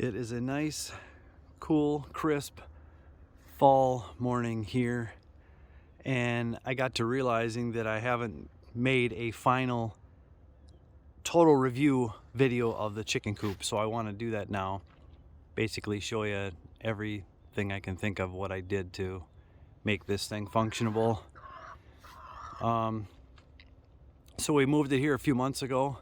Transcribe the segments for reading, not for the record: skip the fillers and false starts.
It is a nice, cool, crisp fall morning here, and I got to realizing that I haven't made a final total review video of the chicken coop, so I want to do that now. Basically show you everything I can think of what I did to make this thing functionable. So we moved it here a few months ago,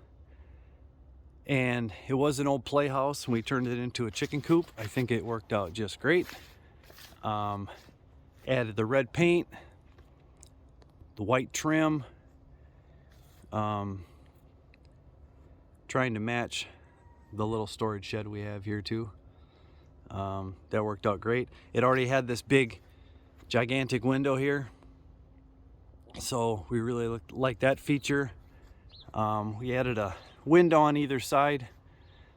and it was an old playhouse and we turned it into a chicken coop. I think it worked out just great. Added the red paint, the white trim, trying to match the little storage shed we have here too. That worked out great. It already had this big gigantic window here, so we really like that feature. We added a window on either side.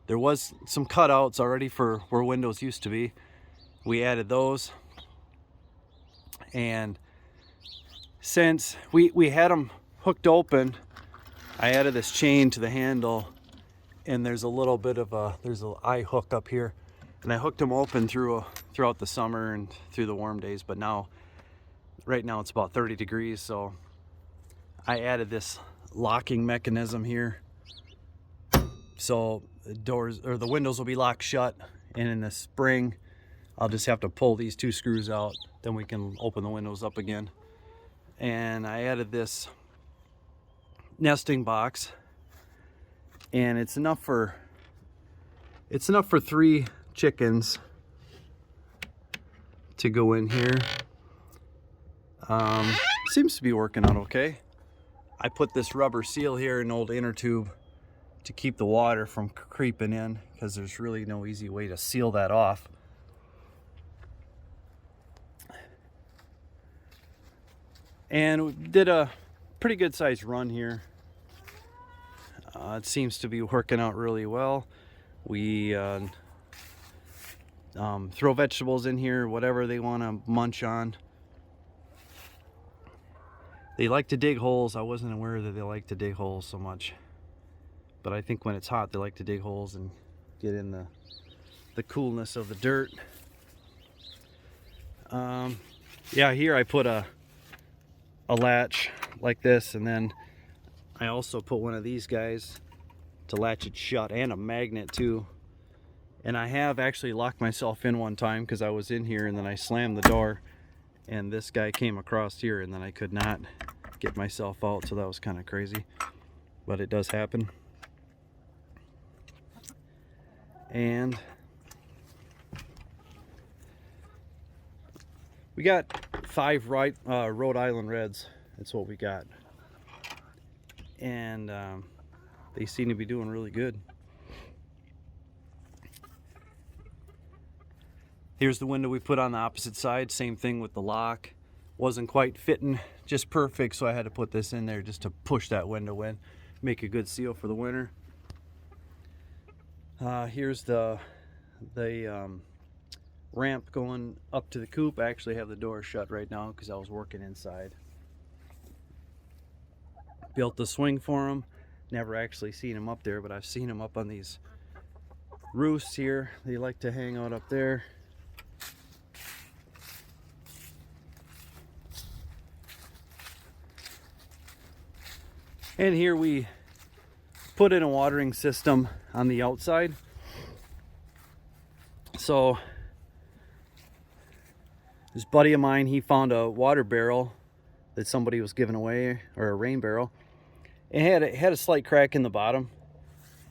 There was some cutouts already for where windows used to be. We added those, and since we had them hooked open, I added this chain to the handle, and there's a little bit of there's an eye hook up here, and I hooked them open throughout the summer and through the warm days. But right now it's about 30 degrees, so I added this locking mechanism here, so the doors or the windows will be locked shut, and in the spring I'll just have to pull these two screws out, then we can open the windows up again. And I added this nesting box, and it's enough for 3 chickens to go in here. Seems to be working out okay. I put this rubber seal here, an old inner tube, to keep the water from creeping in, because there's really no easy way to seal that off. And we did a pretty good sized run here. It seems to be working out really well. We throw vegetables in here, whatever they want to munch on. They like to dig holes. I wasn't aware that they like to dig holes so much, but I think when it's hot they like to dig holes and get in the coolness of the dirt. Yeah, here I put a latch like this, and then I also put one of these guys to latch it shut, and a magnet too. And I have actually locked myself in one time because I was in here and then I slammed the door and this guy came across here, and then I could not get myself out, so that was kind of crazy, but it does happen. And we got 5 Rhode Island Reds. That's what we got, and they seem to be doing really good. Here's the window we put on the opposite side. Same thing with the lock. Wasn't quite fitting just perfect, so I had to put this in there just to push that window in, make a good seal for the winter. Here's the ramp going up to the coop. I actually have the door shut right now because I was working inside. Built the swing for them. Never actually seen them up there, but I've seen them up on these roofs here. They like to hang out up there. And here we put in a watering system on the outside. So this buddy of mine, he found a water barrel that somebody was giving away, or a rain barrel. It had a slight crack in the bottom,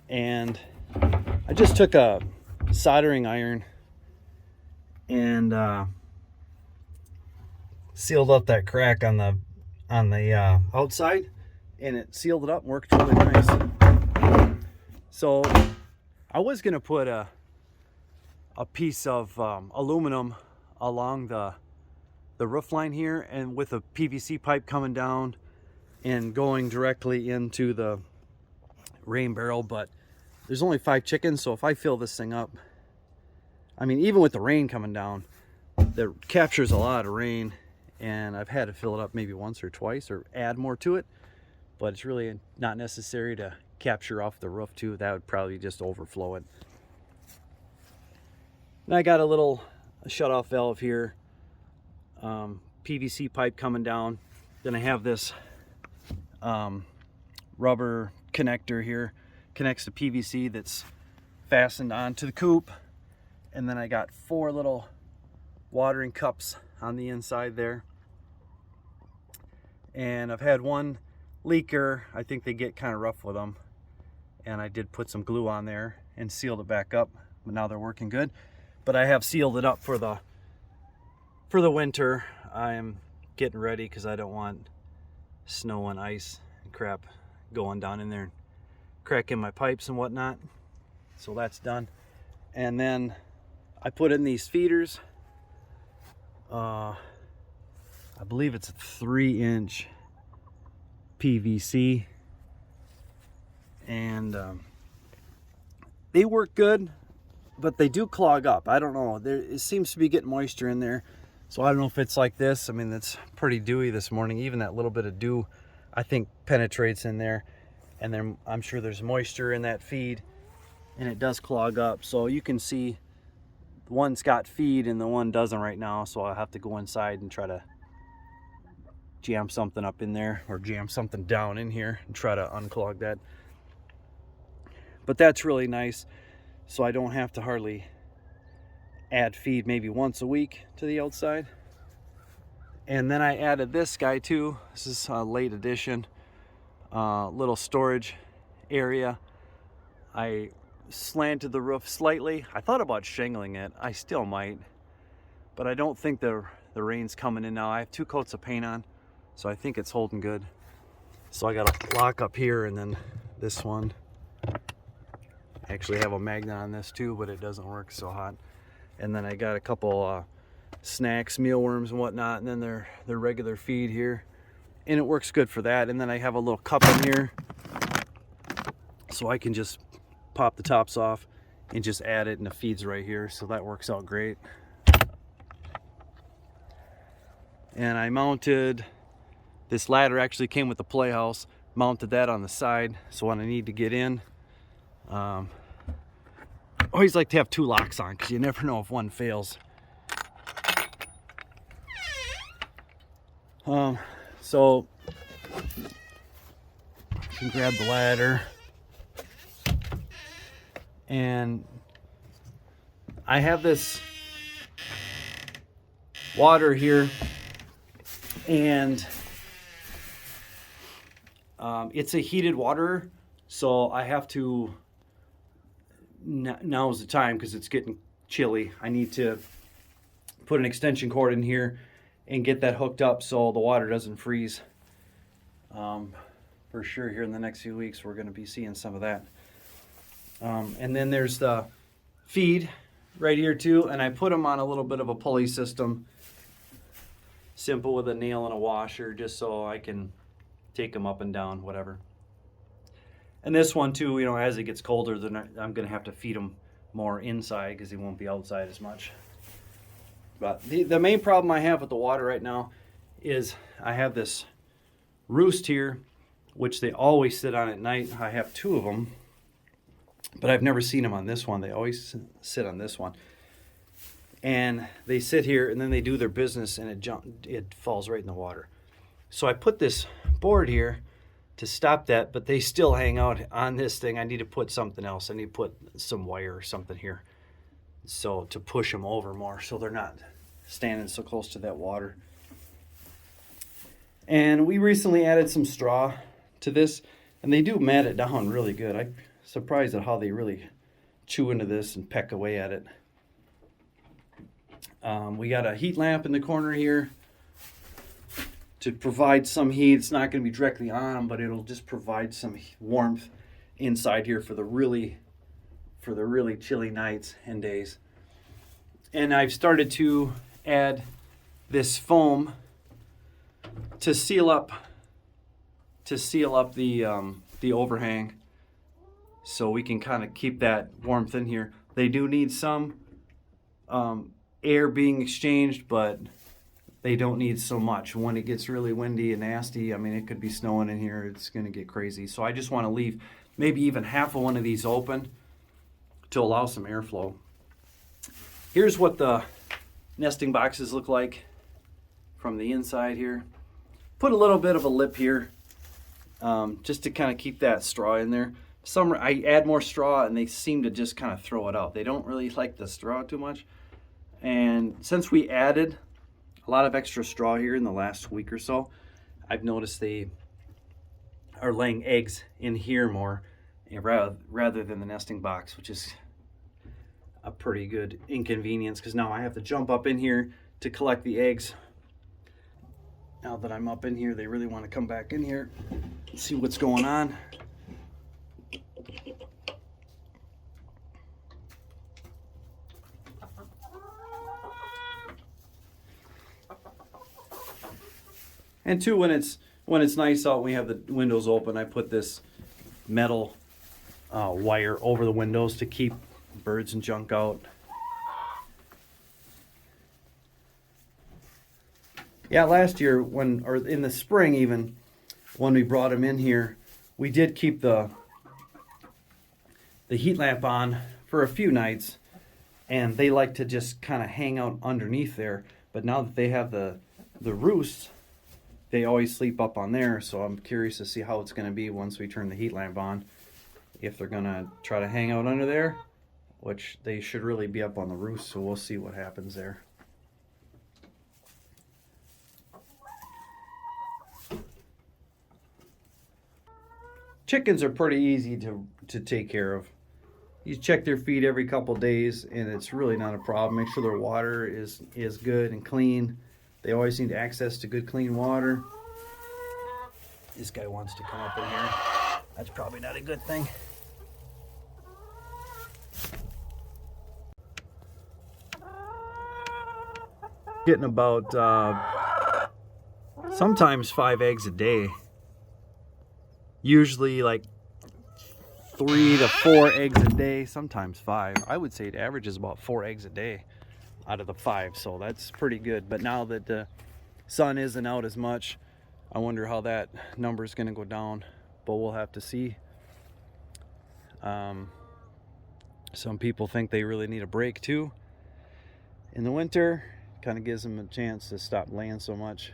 and I just took a soldering iron and sealed up that crack on the outside, and it sealed it up and worked really nice. So I was gonna put a piece of aluminum along the roof line here, and with a PVC pipe coming down and going directly into the rain barrel, but there's only 5 chickens, so if I fill this thing up, I mean, even with the rain coming down, that captures a lot of rain, and I've had to fill it up maybe once or twice or add more to it, but it's really not necessary to capture off the roof too. That would probably just overflow it. And I got a little shut-off valve here, PVC pipe coming down. Then I have this rubber connector here, connects to PVC that's fastened onto the coop. And then I got 4 little watering cups on the inside there. And I've had one leaker. I think they get kind of rough with them. And I did put some glue on there and sealed it back up. But now they're working good. But I have sealed it up for the winter. I am getting ready because I don't want snow and ice and crap going down in there and cracking my pipes and whatnot. So that's done. And then I put in these feeders. I believe it's a 3-inch PVC. And they work good, but they do clog up. I don't know. It seems to be getting moisture in there. So I don't know if it's like this. I mean, it's pretty dewy this morning. Even that little bit of dew, I think, penetrates in there. And then I'm sure there's moisture in that feed, and it does clog up. So you can see one's got feed and the one doesn't right now. So I'll have to go inside and try to jam something up in there, or jam something down in here and try to unclog that. But that's really nice. So I don't have to hardly add feed, maybe once a week to the outside. And then I added this guy too. This is a late addition, little storage area. I slanted the roof slightly. I thought about shingling it. I still might, but I don't think the rain's coming in now. I have 2 coats of paint on, so I think it's holding good. So I got a lock up here, and then this one. I actually have a magnet on this too, but it doesn't work so hot. And then I got a couple snacks, mealworms and whatnot, and then their regular feed here, and it works good for that. And then I have a little cup in here, so I can just pop the tops off and just add it, and the feed's right here, so that works out great. And I mounted this ladder, actually came with the playhouse, mounted that on the side, so when I need to get in, I always like to have 2 locks on, because you never know if one fails. So you can grab the ladder, and I have this water here, and it's a heated water, so I have to, now's the time because it's getting chilly. I need to put an extension cord in here and get that hooked up so the water doesn't freeze. For sure here in the next few weeks we're going to be seeing some of that. And then there's the feed right here too, and I put them on a little bit of a pulley system, simple, with a nail and a washer, just so I can take them up and down, whatever. And this one too, you know, as it gets colder, then I'm going to have to feed them more inside because they won't be outside as much. But the main problem I have with the water right now is I have this roost here, which they always sit on at night. I have 2 of them, but I've never seen them on this one. They always sit on this one. And they sit here, and then they do their business, and it falls right in the water. So I put this board here to stop that, but they still hang out on this thing. I need to put something else. I need to put some wire or something here, so to push them over more so they're not standing so close to that water. And we recently added some straw to this, and they do mat it down really good. I'm surprised at how they really chew into this and peck away at it. We got a heat lamp in the corner here to provide some heat. It's not going to be directly on, but it'll just provide some warmth inside here for the really chilly nights and days. And I've started to add this foam to seal up the overhang, so we can kind of keep that warmth in here. They do need some air being exchanged, but they don't need so much. When it gets really windy and nasty, I mean, it could be snowing in here, it's going to get crazy. So I just want to leave maybe even half of one of these open to allow some airflow. Here's what the nesting boxes look like from the inside here. Put a little bit of a lip here, just to kind of keep that straw in there. Some I add more straw and they seem to just kind of throw it out. They don't really like the straw too much. And since we added a lot of extra straw here in the last week or so, I've noticed they are laying eggs in here more rather than the nesting box, which is a pretty good inconvenience because now I have to jump up in here to collect the eggs. Now that I'm up in here, they really want to come back in here and see what's going on. And too, when it's nice out, we have the windows open, I put this metal wire over the windows to keep birds and junk out. Yeah, last year or in the spring even, when we brought them in here, we did keep the heat lamp on for a few nights, and they like to just kind of hang out underneath there. But now that they have the roost, they always sleep up on there, so I'm curious to see how it's going to be once we turn the heat lamp on. If they're going to try to hang out under there, which they should really be up on the roost, so we'll see what happens there. Chickens are pretty easy to take care of. You check their feed every couple days, and it's really not a problem. Make sure their water is good and clean. They always need access to good, clean water. This guy wants to come up in here. That's probably not a good thing. Getting about sometimes 5 eggs a day. Usually like 3 to 4 eggs a day, sometimes 5. I would say it averages about 4 eggs a day out of the 5, so that's pretty good. But now that the sun isn't out as much, I wonder how that number is going to go down, but we'll have to see. Some people think they really need a break too in the winter. Kind of gives them a chance to stop laying so much.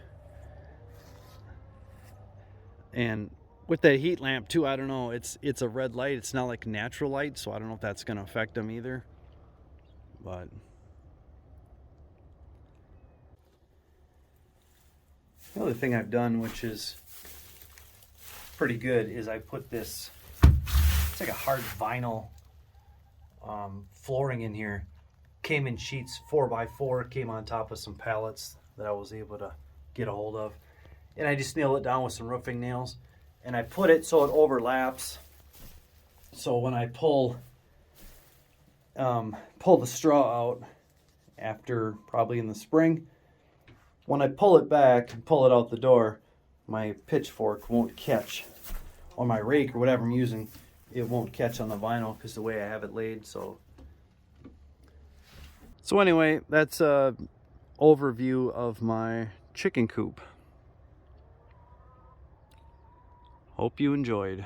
And with that heat lamp too, I don't know, it's a red light. It's not like natural light, so I don't know if that's going to affect them either. But the other thing I've done, which is pretty good, is I put this, it's like a hard vinyl flooring in here. Came in sheets 4x4, came on top of some pallets that I was able to get a hold of. And I just nailed it down with some roofing nails. And I put it so it overlaps. So when I pull the straw out after probably in the spring, when I pull it back and pull it out the door, my pitchfork won't catch, or my rake or whatever I'm using, it won't catch on the vinyl because the way I have it laid. So anyway, that's a overview of my chicken coop. Hope you enjoyed.